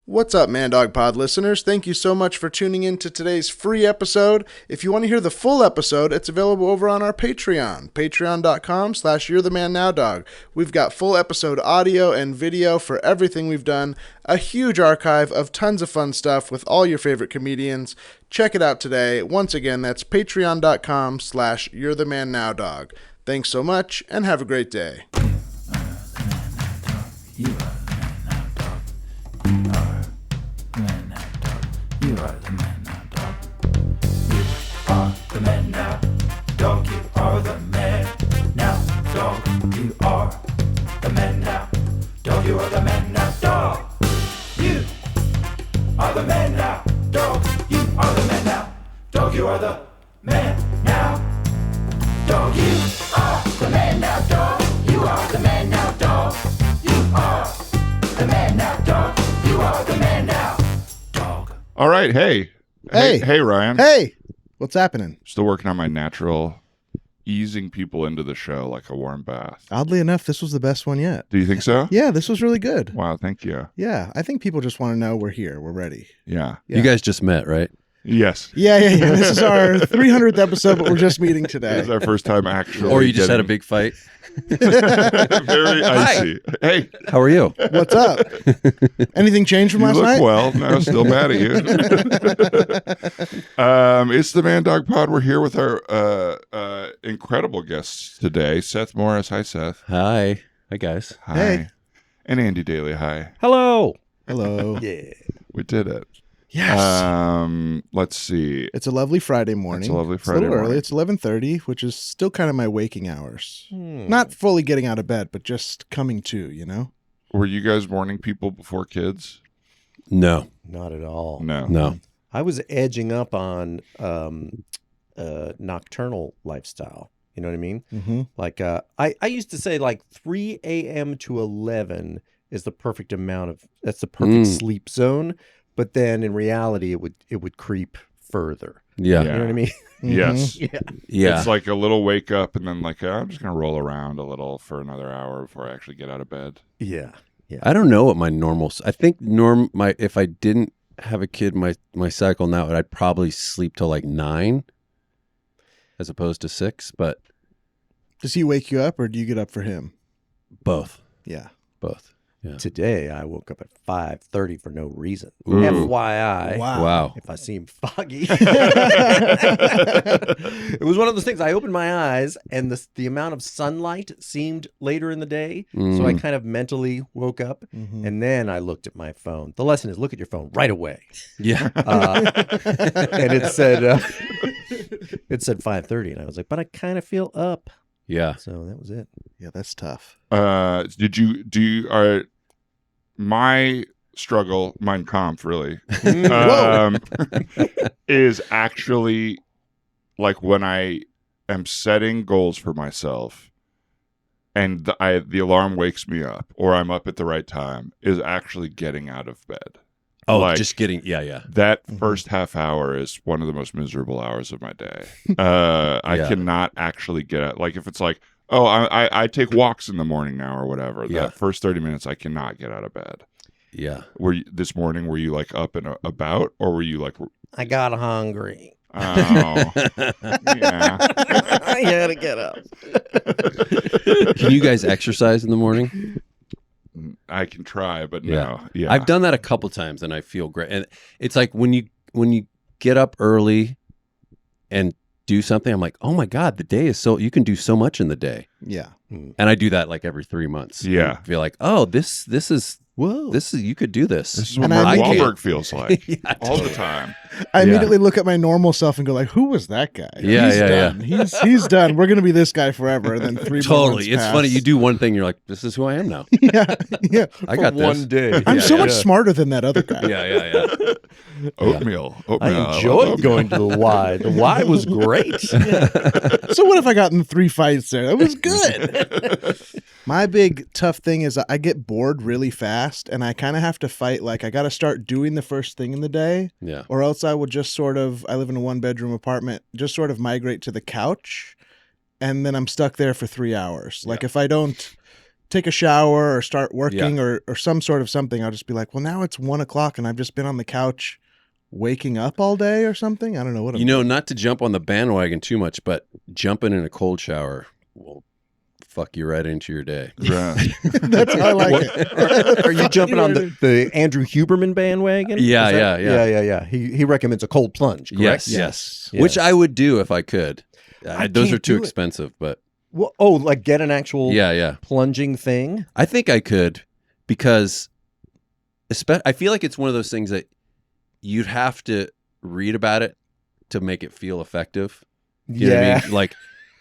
What's up, Man Dog Pod listeners? Thank you so much for tuning in to today's free episode. If you want to hear the full episode, it's available over on our Patreon, patreon.com/you'rethemanNowDog. We've got full episode audio and video for everything we've done, a huge archive of tons of fun stuff with all your favorite comedians. Check it out today. Once again, that's patreon.com/you'rethemanNowDog. Thanks so much, and have a great day. You are the man now, dog. You are the man now, dog. You are the man now, dog. You are the man now, dog. You are the man now, dog. You are the man now, dog. You are the man now, dog. You are the man now, dog. You are the man now, dog. You are the man now, dog. You are the man now, dog. You are the man now. All right, hey, Ryan. Hey, what's happening? Still working on my natural easing people into the show like a warm bath. Oddly enough, this was the best one yet. Do you think so? Yeah, this was really good. Wow, thank you. Yeah, I think people just want to know we're here. We're ready. Yeah. You guys just met, right? Yes. Yeah. This is our 300th episode, but we're just meeting today. It's our first time actually. Or you just had a big fight? Very icy. Hey, how are you? What's up? Anything changed from you last look night? well. No, still mad at you. It's the Man Dog Pod. We're here with our incredible guests today. Seth Morris. Hi, Seth. Hi. Hi, guys. Hi. Hey. And Andy Daly. Hi. Hello. Hello. Yeah. We did it. Yes. Let's see. It's a lovely Friday morning. It's a lovely It's Friday a little morning. early. It's 11:30, which is still kind of my waking hours. Not fully getting out of bed, but just coming to, you know? Were you guys morning people before kids? No. Not at all. No. I was edging up on nocturnal lifestyle. You know what I mean? Mm-hmm. Like I used to say like 3 a.m. to 11 is the perfect amount of that's the perfect sleep zone. But then in reality, it would creep further. Yeah. You know what I mean? Yes. Yeah. It's like a little wake up and then like, I'm just going to roll around a little for another hour before I actually get out of bed. Yeah. I don't know what my normal. I think if I didn't have a kid, my cycle now, I'd probably sleep till like 9 as opposed to 6, but Does he wake you up or do you get up for him? both. Yeah. Both. Yeah. Today I woke up at 5:30 for no reason. Ooh. FYI. Wow. If I seem foggy. It was one of those things. I opened my eyes and the amount of sunlight seemed later in the day. So I kind of mentally woke up and then I looked at my phone. The lesson is look at your phone right away. Yeah. And it said 5:30 and I was like, but I kind of feel up. Yeah. So that was it. Yeah, that's tough. My struggle, Mein Kampf, really, is actually like when I am setting goals for myself and the alarm wakes me up or I'm up at the right time is actually getting out of bed. Oh, Like, just getting. Yeah. That first half hour is one of the most miserable hours of my day. I cannot actually get out. Like if it's like, oh, I take walks in the morning now or whatever. Yeah. That first 30 minutes, I cannot get out of bed. Yeah. This morning, were you like up and about or were you like, I got hungry. oh, yeah. I had to get up. Can you guys exercise in the morning? I can try, but no. Yeah. I've done that a couple times and I feel great. And it's like when you get up early and do something, I'm like, oh my God, the day is you can do so much in the day. Yeah. And I do that like every 3 months. Yeah. I feel like, oh, this is Whoa. you could do this. This is what And Mark I Wahlberg feels like Yeah, all the time. I immediately look at my normal self and go like, who was that guy? Yeah, He's done. He's done. We're going to be this guy forever. And then 3 Totally. months It's pass. funny. You do one thing, you're like, this is who I am now. Yeah. I got this. One day. I'm Yeah, so yeah. much smarter than that other guy. Yeah. Oatmeal. I love enjoyed oatmeal. going to the Y. The Y was great. So what if I got in 3 fights there? That was good. My big tough thing is I get bored really fast and I kind of have to fight. Like I got to start doing the first thing in the day Yeah. or else I would just sort of, I live in a 1-bedroom apartment, just sort of migrate to the couch and then I'm stuck there for 3 hours. Like if I don't take a shower or start working or some sort of something, I'll just be like, well, now it's 1 o'clock and I've just been on the couch waking up all day or something. I don't know what I'm doing. Not to jump on the bandwagon too much, but jumping in a cold shower will fuck you right into your day. Yeah. That's how I like it. Are you jumping on the Andrew Huberman bandwagon? Yeah. He recommends a cold plunge, correct? Yes. Which I would do if I could. Those are too expensive, but Well, like get an actual plunging thing? I think I could, because I feel like it's one of those things that you'd have to read about it to make it feel effective. You know what I mean? Like,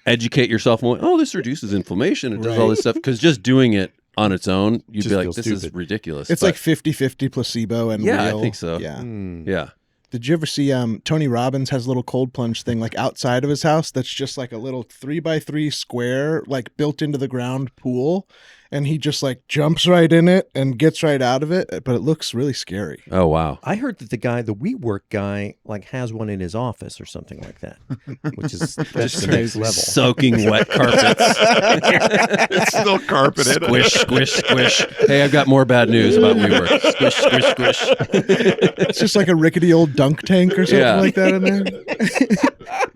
educate yourself more. Oh, this reduces inflammation. It does all this stuff. Because just doing it on its own, you'd Just be like, feels this stupid. is ridiculous. It's But like 50-50 placebo and real. I think so. Yeah. Yeah. Did you ever see Tony Robbins has a little cold plunge thing like outside of his house that's just like a little 3x3 square like built into the ground pool, and he just like jumps right in it and gets right out of it, but it looks really scary. Oh, wow. I heard that the WeWork guy, like has one in his office or something like that, which is that's the next level. Soaking wet carpets. It's still carpeted. Squish, squish, squish. Hey, I've got more bad news about WeWork. Squish, squish, squish. It's just like a rickety old dunk tank or something like that in there.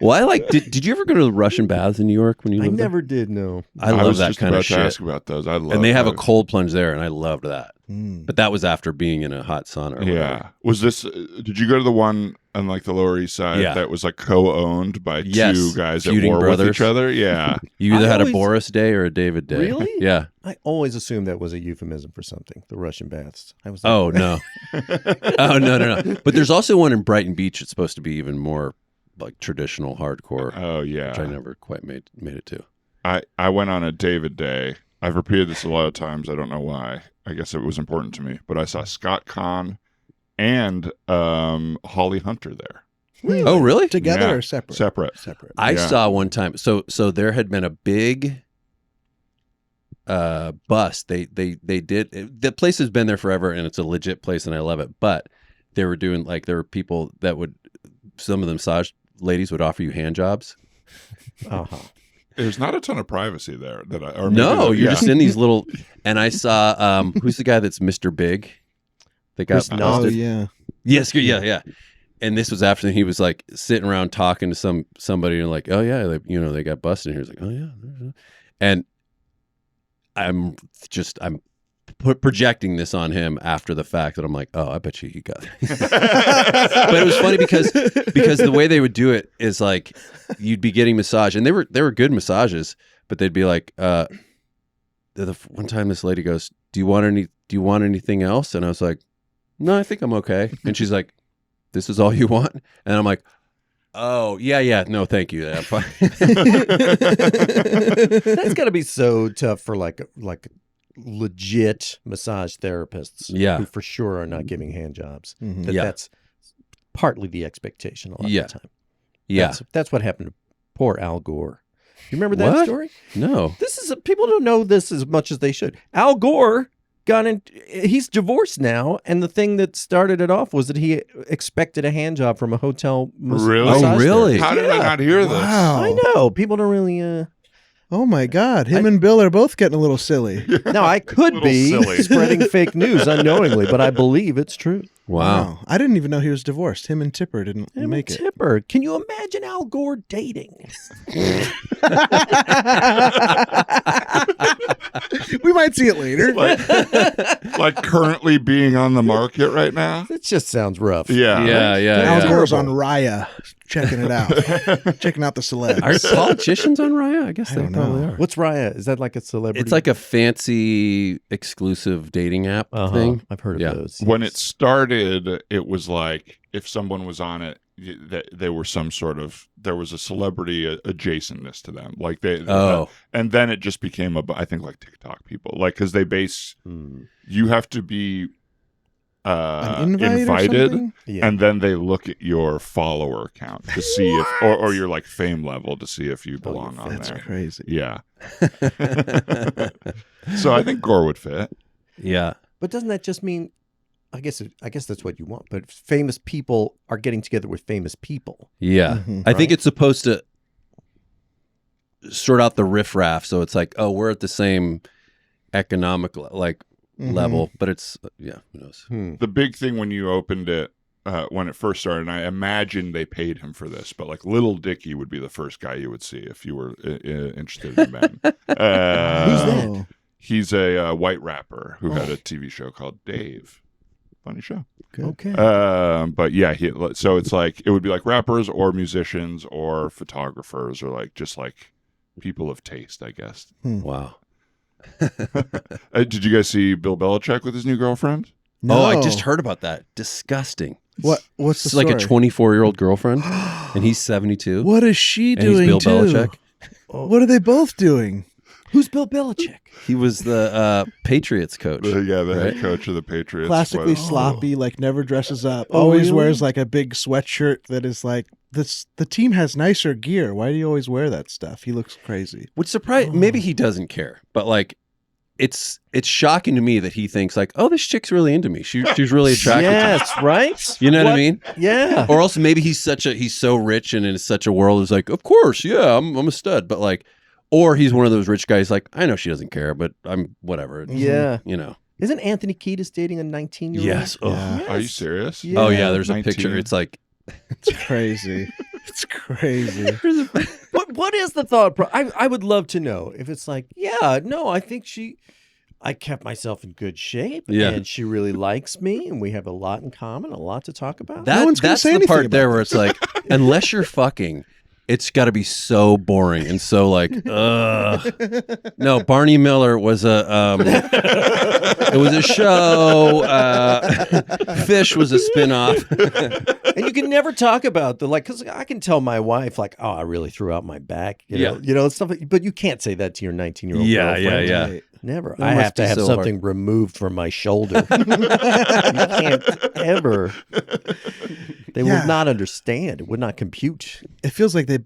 Well, did you ever go to the Russian baths in New York when you I lived never did know. there? I love was that just kind about of to shit. ask about those. I love And they have a those. cold plunge there, and I loved that. But that was after being in a hot sauna. Or whatever. Yeah. Was this? Did you go to the one on like the Lower East Side that was like co-owned by two guys at Feuding war brothers. with each other? Yeah. You either I had always- a Boris day or a David day. Really? Yeah. I always assumed that was a euphemism for something. The Russian baths. I was like, Oh no. Oh no. But there's also one in Brighton Beach. It's supposed to be even more like traditional hardcore, Oh yeah. which I never quite made it to. I went on a David day. I've repeated this a lot of times. I don't know why. I guess it was important to me. But I saw Scott Kahn and Holly Hunter there. Oh really? Together Yeah. or separate? Separate. Separate. I Yeah. saw one time. So there had been a big bust. They did. The place has been there forever, and it's a legit place, and I love it. But they were doing like there were people that would, some of the massage ladies would offer you hand jobs. There's not a ton of privacy there. Or maybe No, there- you're yeah. just in these little. And I saw who's the guy that's Mr. Big? That got Chris Knott. Oh busted. yeah. Yes, yeah. And this was after he was like sitting around talking to somebody and like, oh yeah, they got busted. And he was like, oh yeah, and I'm projecting this on him after the fact that I'm like, oh, I bet you got it. But it was funny because the way they would do it is like you'd be getting massage, and they were good massages, but they'd be like, the one time this lady goes, do you want anything else? And I was like, no, I think I'm okay. And she's like, this is all you want? And I'm like, oh yeah, no, thank you. I'm fine. That's got to be so tough for like legit massage therapists. Yeah. Who for sure are not giving hand jobs. Mhm. Yeah. That's partly the expectation a lot Yeah. of the time. Yeah. That's what happened to poor Al Gore. You remember that What? story? No. People don't know this as much as they should. Al Gore he's divorced now, and the thing that started it off was that he expected a hand job from a hotel Really? massage Oh, really? therapist. How did I Yeah. not hear this? Wow. I know. People don't really Oh my God. Him and Bill are both getting a little silly. Now, I could Little be silly. spreading fake news unknowingly, but I believe it's true. Wow. I didn't even know he was divorced. Him and Tipper didn't Him make and it. Tipper. Can you imagine Al Gore dating? We might see it later. Like currently being on the market right now? It just sounds rough. Yeah. Al Yeah. Gore's on Raya, checking it out, checking out the celebs. Are politicians on Raya? I guess they don't probably know. are. What's Raya? Is that like a celebrity? It's like a fancy exclusive dating app thing. I've heard of Yeah. those. When it started, it was like if someone was on it, they were there was a celebrity adjacentness to them. Like and then it just became I think like TikTok people, like because they base you have to be An invite or invited, something? Yeah. and then they look at your follower count to see if or your like fame level to see if you belong on That's there. crazy. Yeah. So I think Gore would fit. Yeah. But doesn't that just mean? I guess that's what you want. But famous people are getting together with famous people. Yeah. Mhm. I think it's supposed to sort out the riffraff. So it's like, oh, we're at the same economic like level, but it's who knows. The big thing when you opened it, when it first started, and I imagine they paid him for this, but like Little Dicky would be the first guy you would see if you were interested in men. Who's that? He's a white rapper who had a TV show called Dave. Funny show. Okay. But yeah, so it's like it would be like rappers or musicians or photographers or like just like people of taste, I guess. Wow. Did you guys see Bill Belichick with his new girlfriend? No. Oh, I just heard about that. Disgusting. What's the It's story? like a 24-year-old girlfriend, and he's 72. What is she And he's doing Bill too? Belichick. What are they both doing? Who's Bill Belichick? He was the Patriots coach. Yeah, the right? head coach of the Patriots. Classically was- sloppy, like never dresses up. Oh, Always really? wears like a big sweatshirt that is like this. The team has nicer gear. Why do you always wear that stuff? He looks crazy. Which surprised maybe he doesn't care, but like it's shocking to me that he thinks like, oh, this chick's really into me. She's really attracted to me. Yes, right? You know what I mean? Yeah. Or else maybe he's so rich and in such a world is like, of course, yeah, I'm a stud. But like, or he's one of those rich guys like, I know she doesn't care, but I'm whatever. Yeah. You know. Isn't Anthony Kiedis dating a 19-year-old? Yes. Oh. Yeah. Are you serious? Yeah. Oh yeah, there's a 19. picture. It's like It's crazy. It's crazy. What is the thought? I would love to know if it's like, yeah, no, I think I kept myself in good shape, Yeah. and she really likes me, and we have a lot in common, a lot to talk about. No one's gonna that's say the anything part about there where it's like, unless you're fucking, it's got to be so boring and so like, no, Barney Miller was it was a show. Fish was a spinoff. And you can never talk about because I can tell my wife like, oh, I really threw out my back, you know, stuff. But you can't say that to your 19-year-old girlfriend. Yeah. Right. Never. That I must have to be have so something removed from my shoulder. You can't ever. They Yeah. would not understand. It would not compute. It feels like they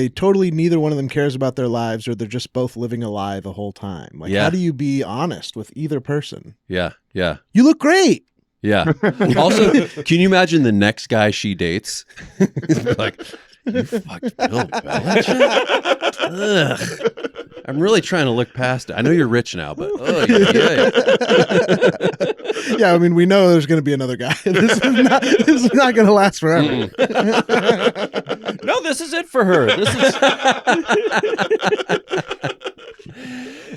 totally neither one of them cares about their lives, or they're just both living a lie the whole time. Like, Yeah. how do you be honest with either person? Yeah. You look great. Yeah. Also, can you imagine the next guy she dates? Like, you fucked Bill Belichick? Ugh. I'm really trying to look past it. I know you're rich now, but yeah. Yeah, I mean, we know there's going to be another guy. This is not going to last forever. No, this is it for her. This is.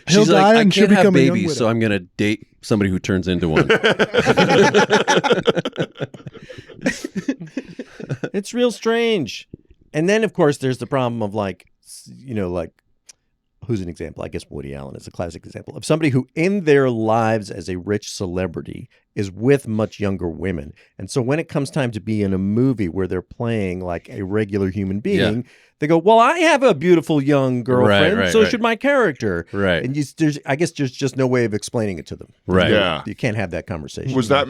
He'll She's die like, I and she'll can't have become a young babies, so widow. I'm going to date somebody who turns into one. It's real strange. And then, of course, there's the problem of who's an example? I guess Woody Allen is a classic example of somebody who in their lives as a rich celebrity is with much younger women. And so when it comes time to be in a movie where they're playing like a regular human being, they go, well, I have a beautiful young girlfriend, Right, so right. should my character. Right. And I guess there's just no way of explaining it to them. Right. Yeah. You can't have that conversation. Was that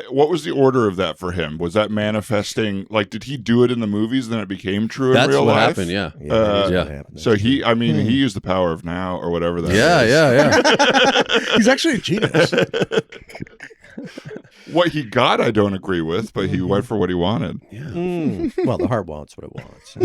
what was the order of that for him? Was that manifesting? Like, did he do it in the movies, then it became true That's in real what life? happened, yeah. Yeah, that is yeah. what happened. So he used the power of now or whatever that is. Yeah. He's actually a genius. What he got, I don't agree with, but he went for what he wanted, Well, the heart wants what it wants.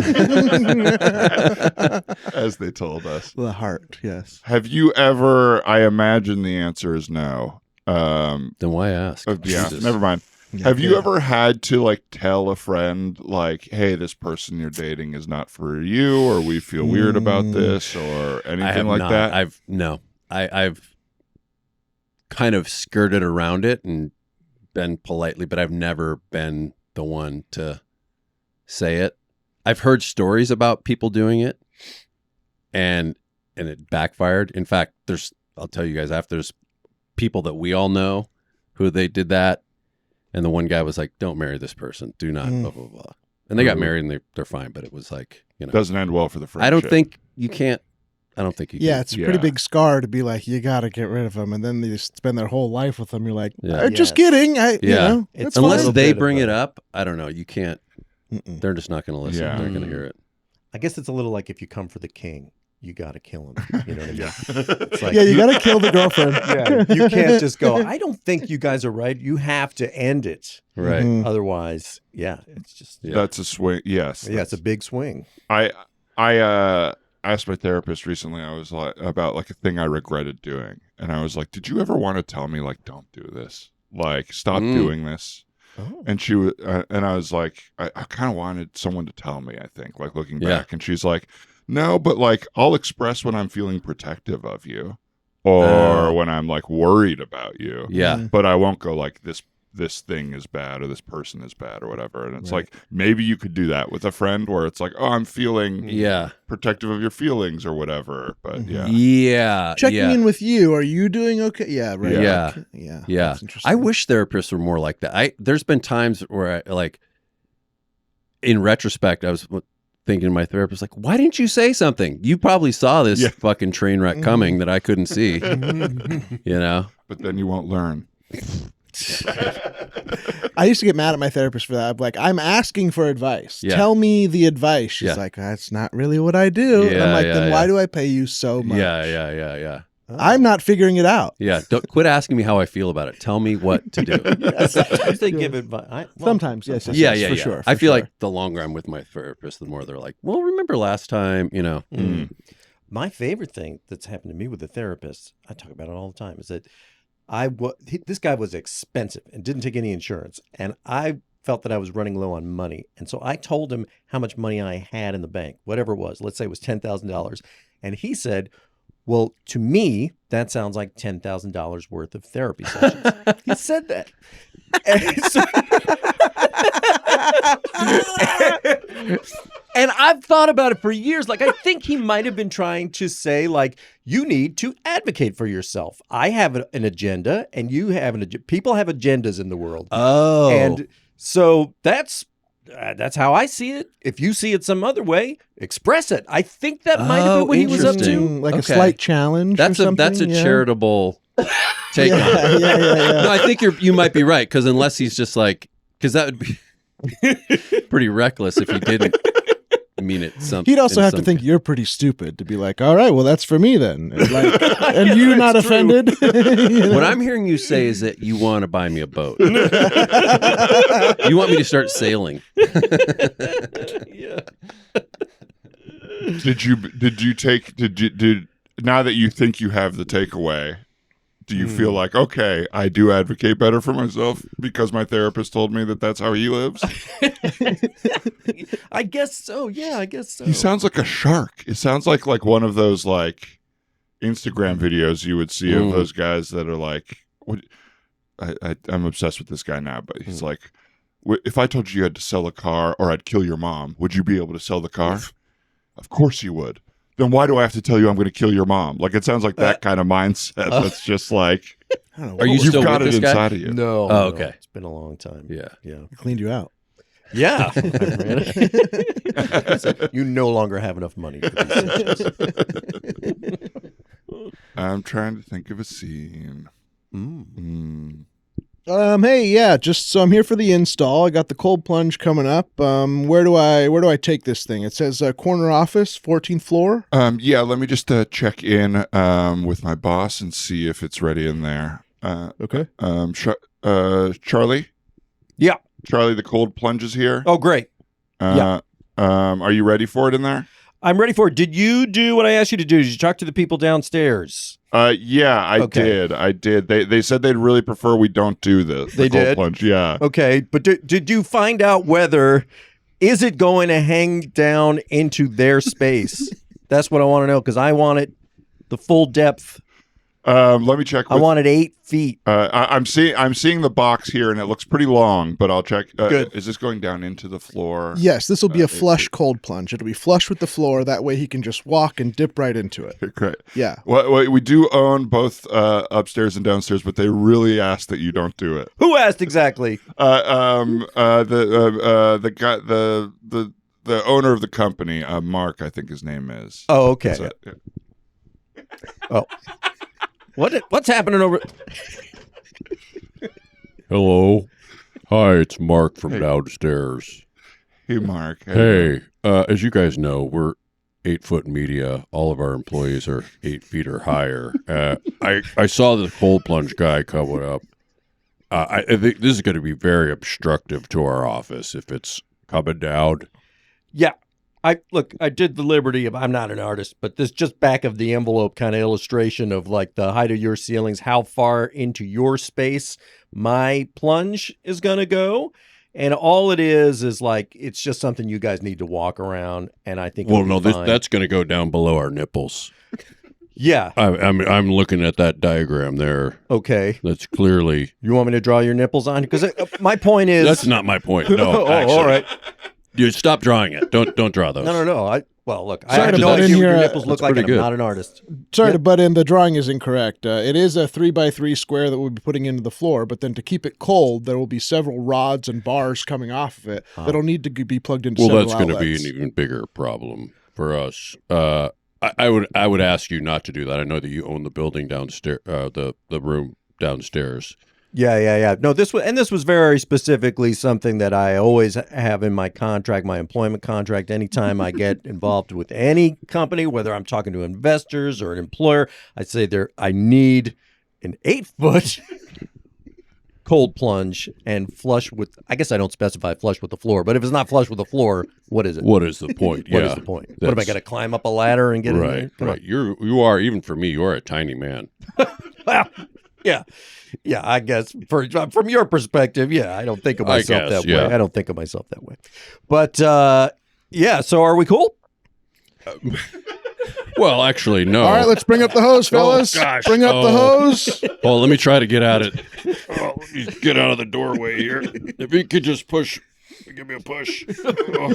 as they told us. The heart, yes. Have you ever? I imagine the answer is no. Then why ask? Yeah, Jesus. never mind. Have you ever had to like tell a friend like, "Hey, this person you're dating is not for you," or "We feel weird about this," or I have anything like not. that? I've kind of skirted around it and been politely, but I've never been the one to say it. I've heard stories about people doing it and it backfired. In fact, I'll tell you guys after, there's people that we all know who they did that. And the one guy was like, don't marry this person. Do not, blah, blah, blah. And they got married and they're fine. But it was like, Doesn't end well for the friendship. I don't think you can. Yeah, it's a pretty big scar to be like, you got to get rid of them. And then they just spend their whole life with them. You're like, Yeah. just kidding. You know, It's it's Unless fine. they bit bring of it a- up, I don't know. You can't. They're just not going to listen. Yeah. They're going to hear it. I guess it's a little like if you come for the king, you got to kill him. You know what I mean? It's like, Yeah, you got to kill the girlfriend. yeah, you can't just go, I don't think you guys are right. You have to end it. Right. Mhm. Otherwise, yeah, it's just, Yeah. That's a swing. Yes. yeah, it's a big swing. I asked my therapist recently. I was like about like a thing I regretted doing, and I was like, "Did you ever want to tell me like, don't do this, like, stop doing this?" Oh. And she was, and I was like, I kind of wanted someone to tell me. I think, like looking Yeah. back, and she's like, "No, but like, I'll express when I'm feeling protective of you, or when I'm like worried about you. Yeah. But I won't go like this thing is bad or this person is bad or whatever." And it's like, maybe you could do that with a friend where it's like, "Oh, I'm feeling Yeah. protective of your feelings or whatever." But yeah. Yeah. Checking in with you. Are you doing okay? Yeah, right. Yeah. Okay. Yeah. Yeah. That's interesting. I wish therapists were more like that. There's been times where I, like, in retrospect, I was thinking to my therapist, like, why didn't you say something? You probably saw this fucking train wreck coming that I couldn't see, you know? But then you won't learn. I used to get mad at my therapist for that. I'm like, I'm asking for advice. Yeah. Tell me the advice. She's Yeah. like, that's not really what I do. And I'm Yeah, like, yeah, then yeah. why do I pay you so much? Yeah. I'm not figuring it out. Yeah. Don't quit asking me how I feel about it. Tell me what to do. Sometimes they give advice. Sometimes, yes. Yeah. for sure. I for feel sure. like the longer I'm with my therapist, the more they're like, well, remember last time, you know? My favorite thing that's happened to me with a therapist, I talk about it all the time, is that this guy was expensive and didn't take any insurance. And I felt that I was running low on money. And so I told him how much money I had in the bank, whatever it was. Let's say it was $10,000. And he said, well, to me, that sounds like $10,000 worth of therapy sessions. He said that. And I've thought about it for years. Like, I think he might have been trying to say, like, you need to advocate for yourself. I have an agenda, and you have an agenda. People have agendas in the world. Oh. And so that's how I see it. If you see it some other way, express it. I think that might have been what he was up to. interesting. Like a Okay. slight challenge. That's or a something, yeah. charitable take on it. Yeah. No, I think you might be right, because unless he's just like, because that would be pretty reckless if he didn't mean it. He'd also have to think you're pretty stupid to be like, all right, well, that's for me then. And, like, and you not offended? You know? What I'm hearing you say is that you want to buy me a boat. You want me to start sailing. Yeah. Did you now that you think you have the takeaway, do you feel like, okay, I do advocate better for myself because my therapist told me that that's how he lives? I guess so. Yeah, I guess so. He sounds like a shark. It sounds like one of those like Instagram videos you would see of those guys that are like, what? I'm obsessed with this guy now, but he's like, if I told you had to sell a car or I'd kill your mom, would you be able to sell the car? Of course you would. Then why do I have to tell you I'm going to kill your mom? Like, it sounds like that kind of mindset. That's just like, I don't know, Are you you've still got with it this guy? inside of you. No. Oh, no, okay. It's been a long time. Yeah. Yeah. cleaned you out. Yeah. So you no longer have enough money for these sessions. I'm trying to think of a scene. Hey, yeah, just so I'm here for the install. I got the cold plunge coming up. Where do I take this thing? It says corner office, 14th floor. Yeah, let me just check in with my boss and see if it's ready in there. Okay. Charlie? Yeah. Charlie, the cold plunge is here. Oh, great. Yeah. Are you ready for it in there? I'm ready for it. Did you do what I asked you to do? Did you talk to the people downstairs? Yeah, I did. They said they'd really prefer we don't do the They cold did? plunge. Yeah. Okay, but did you find out whether is it going to hang down into their space? That's what I want to know, because I want it the full depth. Let me check. I want it 8 feet. I'm seeing the box here, and it looks pretty long. But I'll check. Good. Is this going down into the floor? Yes, this will be a flush cold plunge. It'll be flush with the floor. That way he can just walk and dip right into it. Great. Yeah. Well, we do own both upstairs and downstairs, but they really ask that you don't do it. Who asked exactly? The guy, the owner of the company, Mark, I think his name is. Oh, okay. So, yeah. Oh, what's happening over? Hello. Hi, it's Mark from downstairs. Hey, Mark. Hey, as you guys know, we're 8-foot media. All of our employees are 8 feet or higher. I saw the cold plunge guy coming up. I think this is going to be very obstructive to our office if it's coming down. Yeah, I did the liberty of, I'm not an artist, but this just back of the envelope kind of illustration of like the height of your ceilings, how far into your space my plunge is going to go. And all it is like, it's just something you guys need to walk around. And I think, Well, no, that's going to go down below our nipples. Yeah. I'm looking at that diagram there. Okay. That's clearly. You want me to draw your nipples on? Because my point is. That's not my point. No, oh, actually. all right. You stop drawing it. Don't draw those. No. Well, look, I Sorry have to no butt in idea what your here. nipples look like, and I'm good. not an artist. Sorry to butt in. The drawing is incorrect. It is a 3x3 square that we'll be putting into the floor, but then to keep it cold, there will be several rods and bars coming off of it that'll need to be plugged into Well, several that's going to be outlets. an even bigger problem for us. I would ask you not to do that. I know that you own the building downstairs, the room downstairs. Yeah. No, this was very specifically something that I always have in my contract, my employment contract. Anytime I get involved with any company, whether I'm talking to investors or an employer, I say I need an 8-foot cold plunge and flush with. I guess I don't specify flush with the floor, but if it's not flush with the floor, what is it? What is the point? What is the point? What am I going to climb up a ladder and get in there? Come Right. You are, even for me, you are a tiny man. Well, yeah. I guess from your perspective, I don't think of myself that way. I don't think of myself that way. But so are we cool? Well, actually, no. All right, let's bring up the hose, fellas. gosh. Bring up the hose. Oh, let me try to get at it. Let me get out of the doorway here. If you could just push, give me a push. Oh.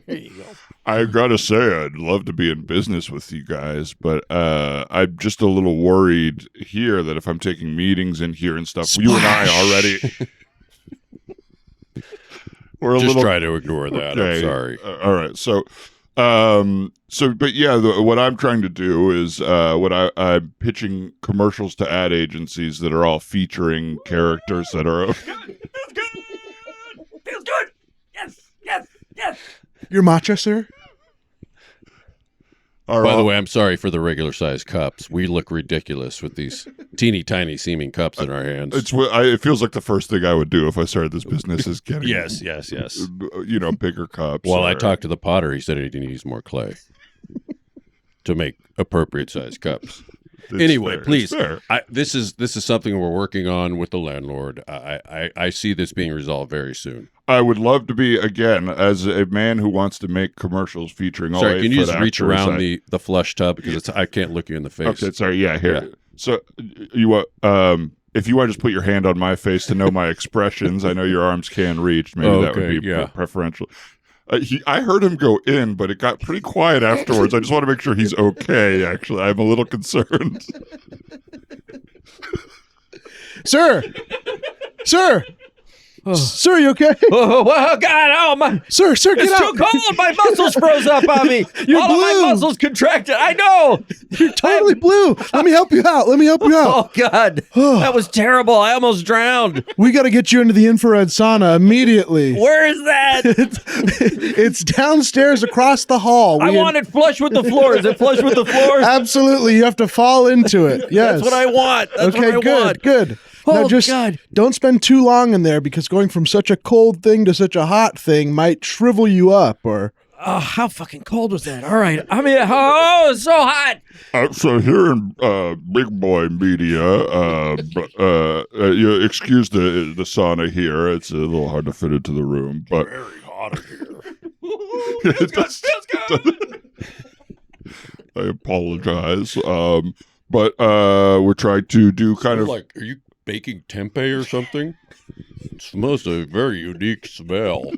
There you go. I gotta say, I'd love to be in business with you guys, but I'm just a little worried here that if I'm taking meetings in here and stuff, you and I already. We're a Just little. try to ignore that. Okay. I'm sorry. All right. But yeah, what I'm trying to do is I'm pitching commercials to ad agencies that are all featuring characters that are. Feels good. Yes. Your matcha, sir? By the way, I'm sorry for the regular size cups. We look ridiculous with these teeny tiny seeming cups in our hands. It feels like the first thing I would do if I started this business is getting Yes. bigger cups. Well, I talked to the potter. He said he needs more clay to make appropriate size cups. Anyway, please. This is something we're working on with the landlord. I see this being resolved very soon. I would love to be, again, as a man who wants to make commercials featuring all. Sorry, can you just reach actors, around the flush tub because I can't look you in the face. Okay, sorry. Yeah, here. Yeah. So you want if you want to just put your hand on my face to know my expressions, I know your arms can reach. Maybe that would be preferential. I heard him go in, but it got pretty quiet afterwards. I just want to make sure he's okay. Actually, I'm a little concerned. Sir! Sir, you okay? Oh, God! Oh my! Sir, get It's out! too cold. My muscles froze up on me. You're All of my blue. muscles contracted. I know. You're totally blue. Let me help you out. Oh God, that was terrible. I almost drowned. We got to get you into the infrared sauna immediately. Where is that? It's downstairs across the hall. I want it flush with the floor. Is it flush with the floor? Absolutely. You have to fall into it. Yes. That's what I want. That's okay, what I want. good. Now Oh, just God. don't spend too long in there because going from such a cold thing to such a hot thing might shrivel you up or... Oh, how fucking cold was that? All right. I mean, oh, it's so hot. So here in Big Boy Media, you excuse the sauna here. It's a little hard to fit into the room, but Very hot in here. Feels good. I apologize. But we're trying to do kind of Like, are you baking tempeh or something? It smells a very unique smell.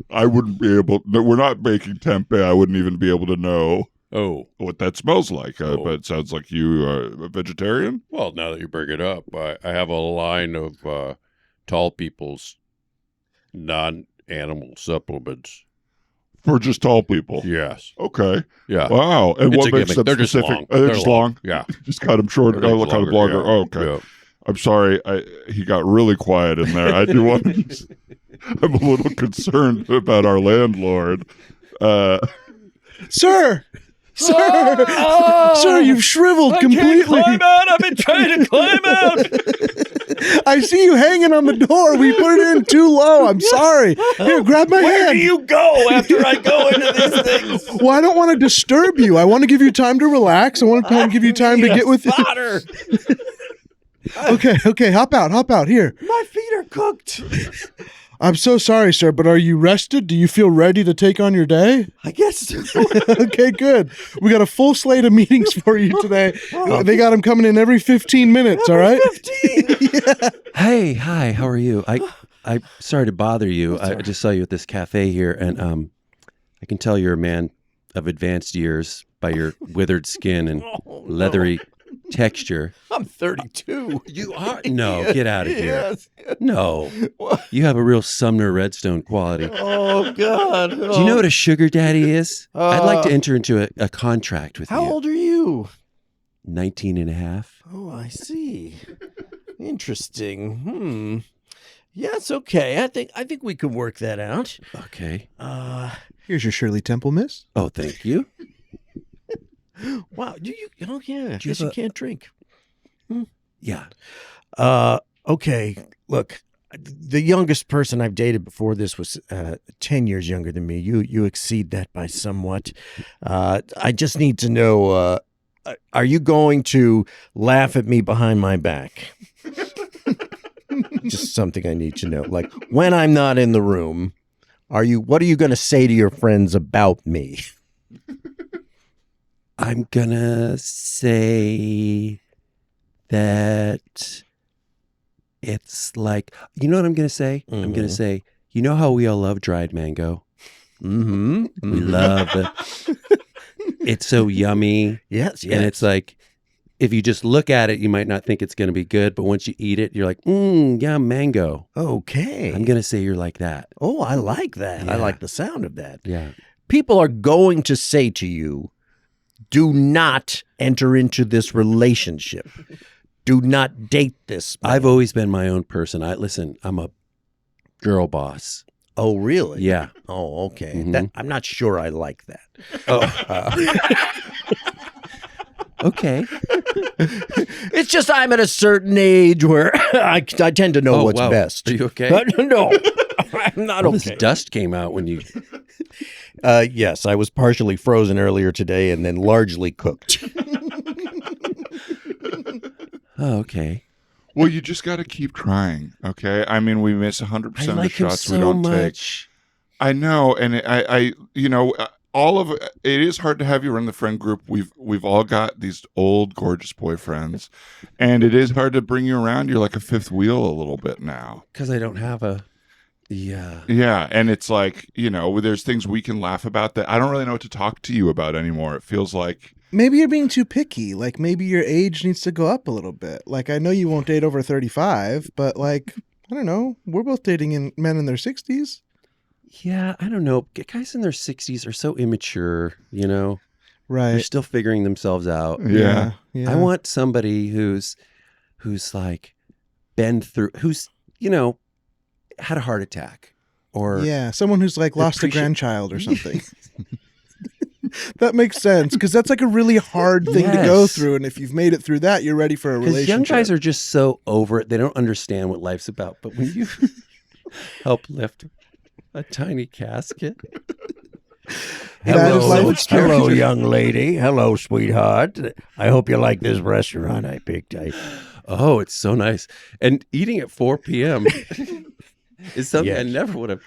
I wouldn't be able. No, we're not baking tempeh. I wouldn't even be able to know Oh, what that smells like. But it sounds like you are a vegetarian. well, now that you bring it up, I have a line of tall people's non-animal supplements. For just tall people. Yes. Okay. Yeah. Wow. And It's what a makes gimmick. them They're just specific? long. They're just long. Yeah. Just cut them short. They're Oh, look, kind of longer, blogger. yeah. Oh, okay. Yeah. I'm sorry. He got really quiet in there. I do want to. I'm a little concerned about our landlord. Sir, Oh, you've shriveled I completely. can't climb out. I've been trying to climb out. I see you hanging on the door. We put it in too low. I'm sorry. Here, grab my Where hand. do you go after I go into these things? Well, I don't want to disturb you. I want to give you time to relax. I want to give you time to get with you. Fodder. Okay. Hop out. Here. My feet are cooked. I'm so sorry, sir, but are you rested? Do you feel ready to take on your day? I guess. Okay, good. We got a full slate of meetings for you today. They got them coming in every 15 minutes, all right? 15. Hey, hi, how are you? I sorry to bother you. I just saw you at this cafe here, and I can tell you're a man of advanced years by your withered skin and leathery texture. I'm 32. You are? No, get out of here. Yes. No. You have a real Sumner Redstone quality. Oh, God. Do you know what a sugar daddy is? I'd like to enter into a contract with you. How old are you? 19 and a half. Oh, I see. Interesting. Yes, okay. I think we can work that out. Okay. Here's your Shirley Temple, miss. Oh, thank you. Wow. Do you? Oh, yeah. I Do you guess have you a- can't drink. Yeah. Okay. Look, the youngest person I've dated before this was 10 years younger than me. You exceed that by somewhat. I just need to know, are you going to laugh at me behind my back? Just something I need to know. Like, when I'm not in the room, what are you going to say to your friends about me? I'm gonna say that it's like, you know what I'm gonna say? I'm gonna say, you know how we all love dried mango? Mm-hmm. We love it. It's so yummy. Yes. And it's like, if you just look at it, you might not think it's gonna be good, but once you eat it, you're like, yeah, mango. okay. I'm gonna say you're like that. Oh, I like that. I Yeah. like the sound of that. Yeah. People are going to say to you, do not enter into this relationship. Do not date this man. I've always been my own person. I'm a girl boss. Oh, really? Yeah. Oh, okay. Mhm. I'm not sure I like that. Okay. It's just I'm at a certain age where I tend to know what's wow. best. Are you okay? No, I'm not All this okay. dust came out when you. Yes, I was partially frozen earlier today and then largely cooked. Oh, okay. Well, you just got to keep trying, okay? I mean, we miss 100% I of the like him shots we so don't take. much. I know, and all of it is hard to have you run the friend group. We've all got these old gorgeous boyfriends, and it is hard to bring you around. You're like a fifth wheel a little bit now. Because I don't have a. Yeah. Yeah, and it's like, there's things we can laugh about that I don't really know what to talk to you about anymore. It feels like Maybe you're being too picky. Like, maybe your age needs to go up a little bit. Like, I know you won't date over 35, but like, I don't know. We're both dating men in their 60s. Yeah, I don't know. Guys in their 60s are so immature, They're Right. still figuring themselves out. yeah. Yeah. I want somebody who's like been through, who's, had a heart attack or Yeah, someone who's like lost a appreciate- grandchild or something. That makes sense, because that's like a really hard thing to go Yes. through, and if you've made it through that, you're ready for a because relationship. young guys are just so over it. They don't understand what life's about. But when you help lift a tiny casket. That is life Hello, young lady. Hello, sweetheart. I hope you like this restaurant I picked. Oh, it's so nice. And eating at 4 p.m. is something I Yes. never would have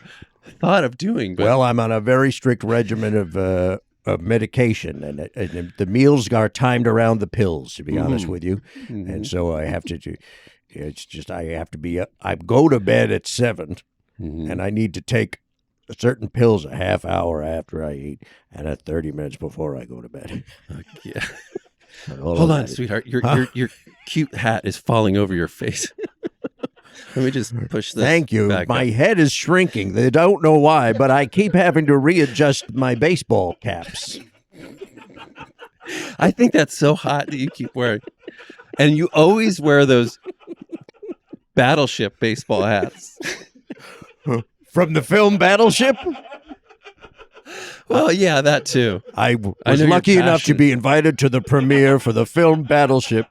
thought of doing. But Well, I'm on a very strict regimen of medication, and the meals are timed around the pills, to be honest with you. And so I have to do. It's just I have to be. I go to bed at 7, and I need to take certain pills a half hour after I eat, and at 30 minutes before I go to bed. yeah. All Hold of on, that is- sweetheart. Huh? Your cute hat is falling over your face. Let me just push this. Thank you. back My up. head is shrinking. They don't know why, but I keep having to readjust my baseball caps. I think that's so hot that you keep wearing, and you always wear those battleship baseball hats. From the film Battleship, Well, yeah, that too. I I was know you're lucky enough to passionate. be invited to the premiere for the film Battleship.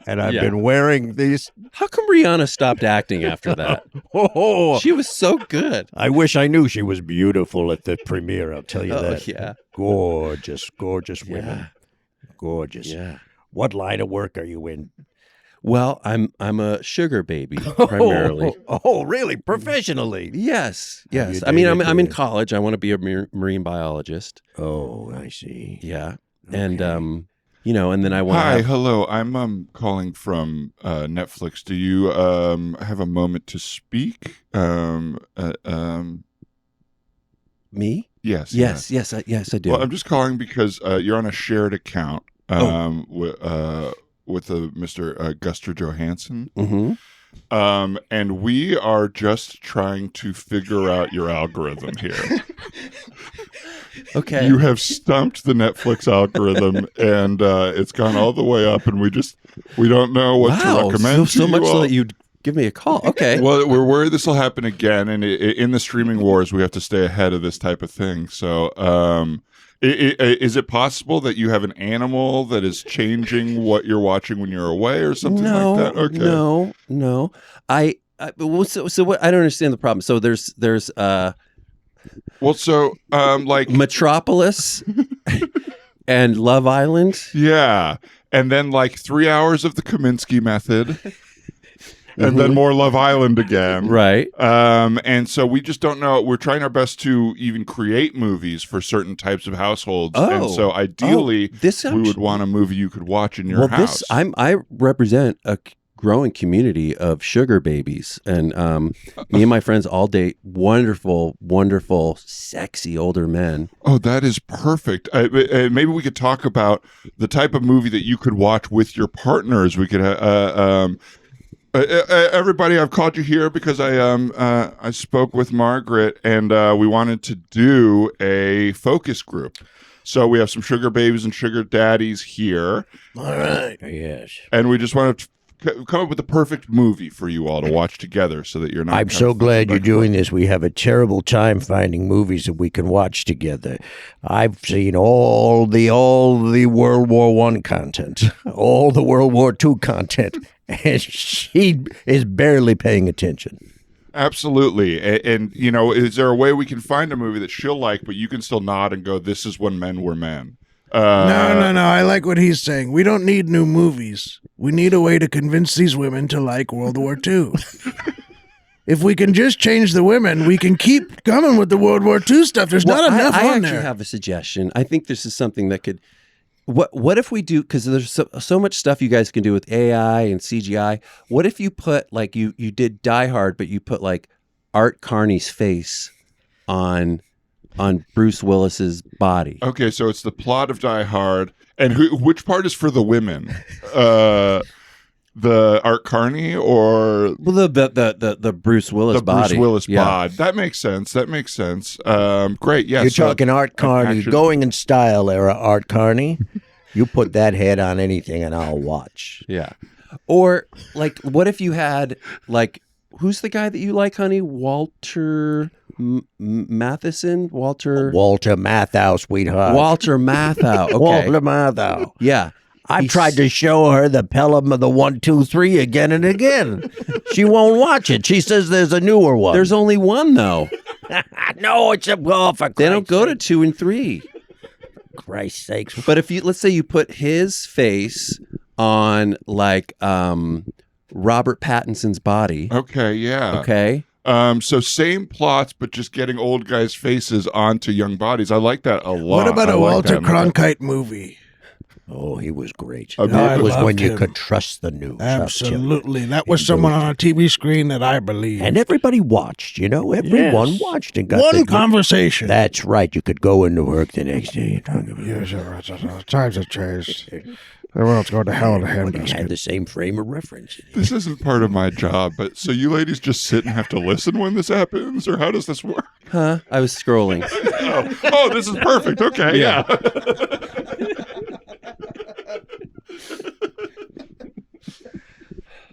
and I've Yeah. been wearing these. How come Rihanna stopped acting after that? Oh, She was so good. I wish I knew she was beautiful at the premiere. I'll tell you Oh, that. yeah. Gorgeous, gorgeous women. Gorgeous. Yeah. What line of work are you in? Well, I'm a sugar baby primarily. Oh, really? Professionally? Yes. you I mean, dated I'm in the- college. I want to be a marine biologist. Oh, I see. Yeah. Okay. And and then I want Hi, to hello. I'm calling from Netflix. Do you have a moment to speak? me? Yes. Yes, I do. Well, I'm just calling because you're on a shared account with Mr. Guster Johansson. Mm-hmm. And we are just trying to figure out your algorithm here. Okay. You have stumped the Netflix algorithm, and it's gone all the way up, and we don't know what to recommend. So to much you so all. that you'd give me a call. Okay. Well, we're worried this will happen again, and in the streaming wars, we have to stay ahead of this type of thing. So, is it possible that you have an animal that is changing what you're watching when you're away, or something like that? Okay. No. So what? I don't understand the problem. So there's Well, so like Metropolis and Love Island. yeah, and then like 3 hours of the Kaminsky Method. And then more Love Island again. Right. And so we just don't know. We're trying our best to even create movies for certain types of households. Oh. And so ideally, this we would want a movie you could watch in your house. I represent a growing community of sugar babies, and me and my friends all date wonderful, sexy older men. Oh, that is perfect. Maybe we could talk about the type of movie that you could watch with your partners. We could everybody, I've called you here because I spoke with Margaret, and we wanted to do a focus group. So we have some sugar babies and sugar daddies here, All right. Yes. and we just want to come up with the perfect movie for you all to watch together, so that you're not. I'm so glad you're doing this. We have a terrible time finding movies that we can watch together. I've seen all the World War I content, all the World War II content, and she is barely paying attention. Absolutely, and is there a way we can find a movie that she'll like, but you can still nod and go, "This is when men were men." No. I like what he's saying. We don't need new movies. We need a way to convince these women to like World War II. If we can just change the women, we can keep coming with the World War II stuff. There's not enough I on actually there. have a suggestion. I think this is something that could. What if we do? Because there's so much stuff you guys can do with AI and CGI. What if you put like you did Die Hard, but you put like Art Carney's face on Bruce Willis's body? Okay, so it's the plot of Die Hard, and which part is for the women? The Art Carney or Well, the Bruce Willis the body. Bruce Willis Yeah. bod? That makes sense. Great. Yes, You're talking Art Carney, action. going in style era Art Carney. You put that head on anything and I'll watch. Yeah. Or like, what if you had like, who's the guy that you like, honey? Walter Matheson? Walter Mathau, sweetheart. Walter Matthau. Okay. Walter Mathau. Yeah. I've tried to show her the Pelham of the 1, 2, 3 again and again. She won't watch it. She says there's a newer one. There's only one though. No, it's a golf. They don't go to 2 and 3. Christ's sakes. But if you, let's say you put his face on like Robert Pattinson's body. Okay, yeah. Okay. So same plots, but just getting old guys' faces onto young bodies. I like that a lot. What about I a like Walter that. Cronkite movie? Oh, he was great. I That was loved when you him. could trust the news. Absolutely. That was someone on a TV screen that I believe. And everybody watched, everyone Yes. watched and got One the- conversation. That's right. You could go into work the next day and talk about Yes, times have changed. The world's going to hell in a Everybody had handbasket. the same frame of reference. This isn't part of my job, but so you ladies just sit and have to listen when this happens, or how does this work? Huh? I was scrolling. Oh, this is perfect. Okay, yeah.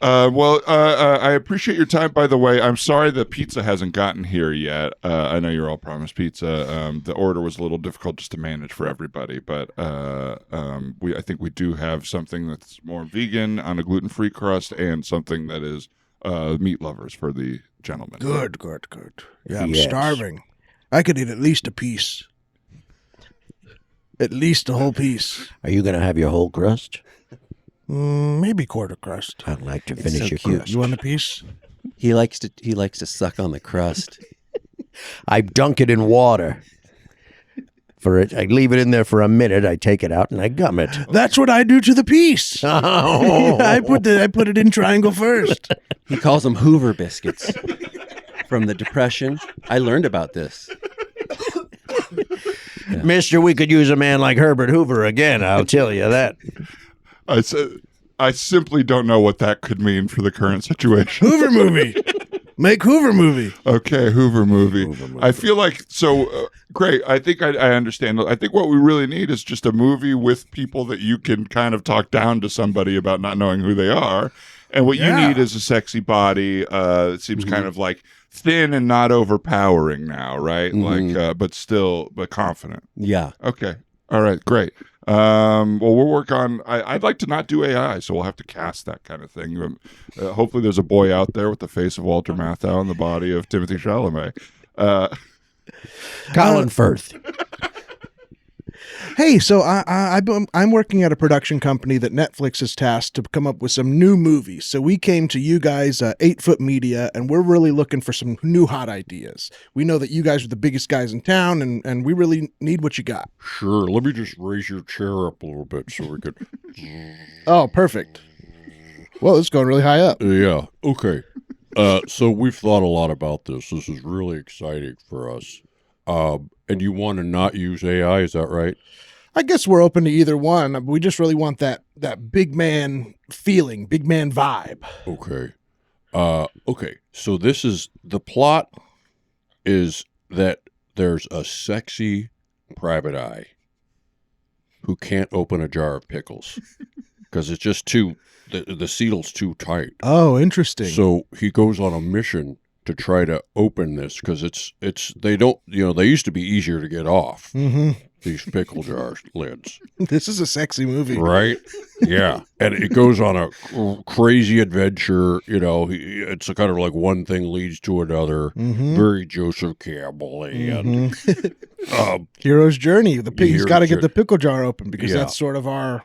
I appreciate your time. By the way, I'm sorry the pizza hasn't gotten here yet. I know you're all promised pizza. The order was a little difficult just to manage for everybody, but I think we do have something that's more vegan on a gluten-free crust and something that is meat lovers for the gentleman. Good. Yeah, I'm Yes. starving. I could eat at least a piece. At least a whole piece. Are you going to have your whole crust? Maybe quarter crust. I'd like to It's finish so your cute. crust. You want a piece? He likes to suck on the crust. I dunk it in water. I leave it in there for a minute. I take it out and I gum it. That's what I do to the piece. Oh. I put it in triangle first. He calls them Hoover biscuits from the Depression. I learned about this. Mister, we could use a man like Herbert Hoover again. I'll tell you that. I simply don't know what that could mean for the current situation. Hoover movie. Make Hoover movie. Okay, Hoover movie. I feel like great. I think I understand. I think what we really need is just a movie with people that you can kind of talk down to somebody about not knowing who they are. And what you need is a sexy body. It seems kind of like thin and not overpowering now, right? Like, but confident. Yeah. Okay. All right. Great. Well, we'll work on. I'd like to not do AI, so we'll have to cast that kind of thing. Hopefully, there's a boy out there with the face of Walter Matthau and the body of Timothy Chalamet. Colin Firth. Hey, so I'm working at a production company that Netflix has tasked to come up with some new movies. So we came to you guys, 8 Foot Media, and we're really looking for some new hot ideas. We know that you guys are the biggest guys in town, and we really need what you got. Sure. Let me just raise your chair up a little bit so we could. Oh, perfect. Well, it's going really high up. Yeah. Okay. So we've thought a lot about this. This is really exciting for us. And you want to not use AI, is that right? I guess we're open to either one. We just really want that big man feeling, big man vibe. Okay. Okay. So the plot is that there's a sexy private eye who can't open a jar of pickles because it's just the seal's too tight. Oh, interesting. So he goes on a mission to try to open this because they used to be easier to get off, these pickle jar lids. This is a sexy movie. Right? Yeah. And it goes on a crazy adventure. It's a kind of like one thing leads to another. Very Joseph Campbell. And Hero's journey. He's got to get journey. the pickle jar open because Yeah. that's sort of our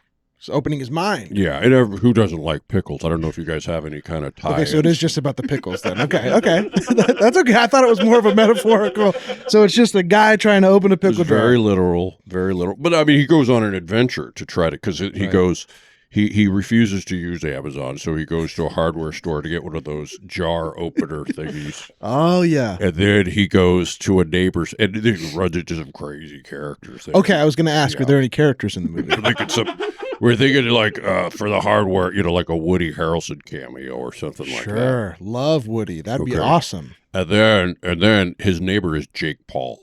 opening his mind. yeah, and who doesn't like pickles? I don't know if you guys have any kind of tie. Okay, so it is just about the pickles then. Okay. That's okay. I thought it was more of a metaphorical. So it's just a guy trying to open a pickle It's jar. very literal. But I mean, he goes on an adventure to try to, because he goes, he refuses to use Amazon, so he goes to a hardware store to get one of those jar opener thingies. Oh, yeah. And then he goes to a neighbor's, and then he runs into some crazy characters. There. Okay, I was going to ask, are there any characters in the movie? We're thinking like for the hardware, like a Woody Harrelson cameo or something like that. Sure. Love Woody. That'd be Okay. awesome. And then his neighbor is Jake Paul.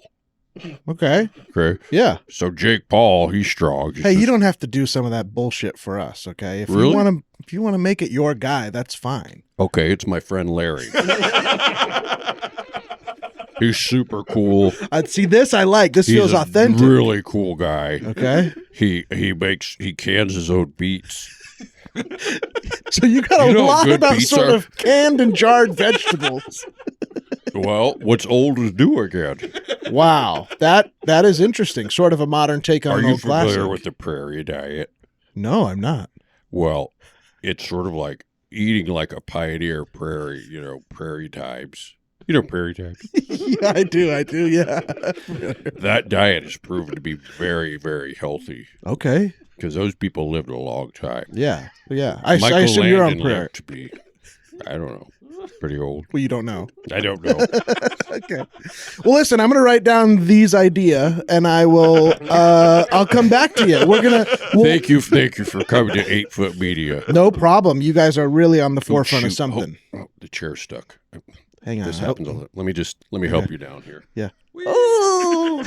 Okay. Okay. Yeah. So Jake Paul, he's strong. He's Hey, you just- don't have to do some of that bullshit for us, okay? If Really? you want to make it your guy, that's fine. Okay, it's my friend Larry. He's super cool. See, this I like. This He's feels a authentic. really cool guy. Okay. He cans his own beets. So you got You a know what lot good about beets sort are? of canned and jarred vegetables. Well, what's old is new again. Wow. That is interesting. Sort of a modern take on Are an you old classic. familiar with the prairie diet? No, I'm not. Well, it's sort of like eating like a pioneer prairie, prairie types. You know prairie types? Yeah, I do. Yeah. That diet is proven to be very, very healthy Okay. because those people lived a long time. Yeah. I Michael assume you're on Landon prayer. lived to be, I don't know, pretty old. Well, you don't know. I don't know. Okay. Well, listen, I'm going to write down these idea, and I will. I'll come back to you. Thank you for coming to 8 Foot Media. No problem. You guys are really on the forefront of shoot. something. Oh, the chair's stuck. Hang on. This happens a lot. Let me help you down here. Yeah. Oh.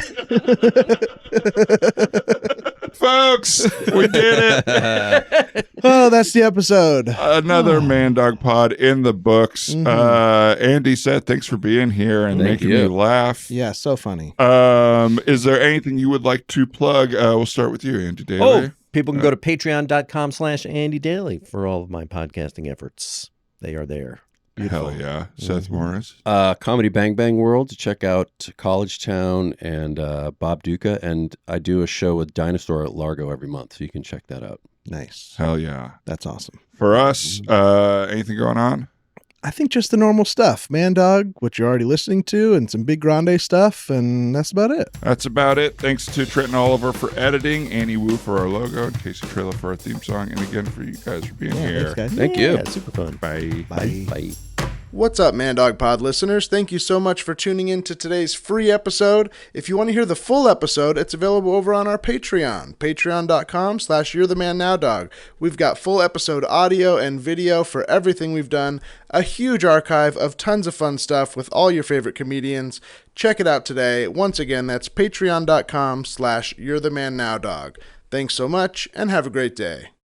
Folks, we did it. Oh, that's the episode. Another Man Dog Pod in the books. Andy, Seth, thanks for being here and Thank making you. me laugh. Yeah, so funny. Is there anything you would like to plug? We'll start with you, Andy Daly. Oh, people can go to patreon.com/Andy Daly for all of my podcasting efforts. They are there. Hell yeah. Seth Morris. Comedy Bang Bang World to check out College Town and Bob Duca. And I do a show with Dinosaur at Largo every month, so you can check that out. Nice. Hell yeah. That's awesome. For us, anything going on? I think just the normal stuff. Man Dog, what you're already listening to, and some Big Grande stuff, and that's about it. That's about it. Thanks to Trenton Oliver for editing, Annie Wu for our logo, and Casey Trilla for our theme song, and again for you guys for being here. Thanks, guys. Thank you. Yeah, super fun. Bye. Bye. Bye. What's up, Man Dog Pod listeners? Thank you so much for tuning in to today's free episode. If you want to hear the full episode, it's available over on our Patreon, patreon.com/You'reTheManNowDog. We've got full episode audio and video for everything we've done, a huge archive of tons of fun stuff with all your favorite comedians. Check it out today. Once again, that's patreon.com/You'reTheManNowDog. Thanks so much, and have a great day.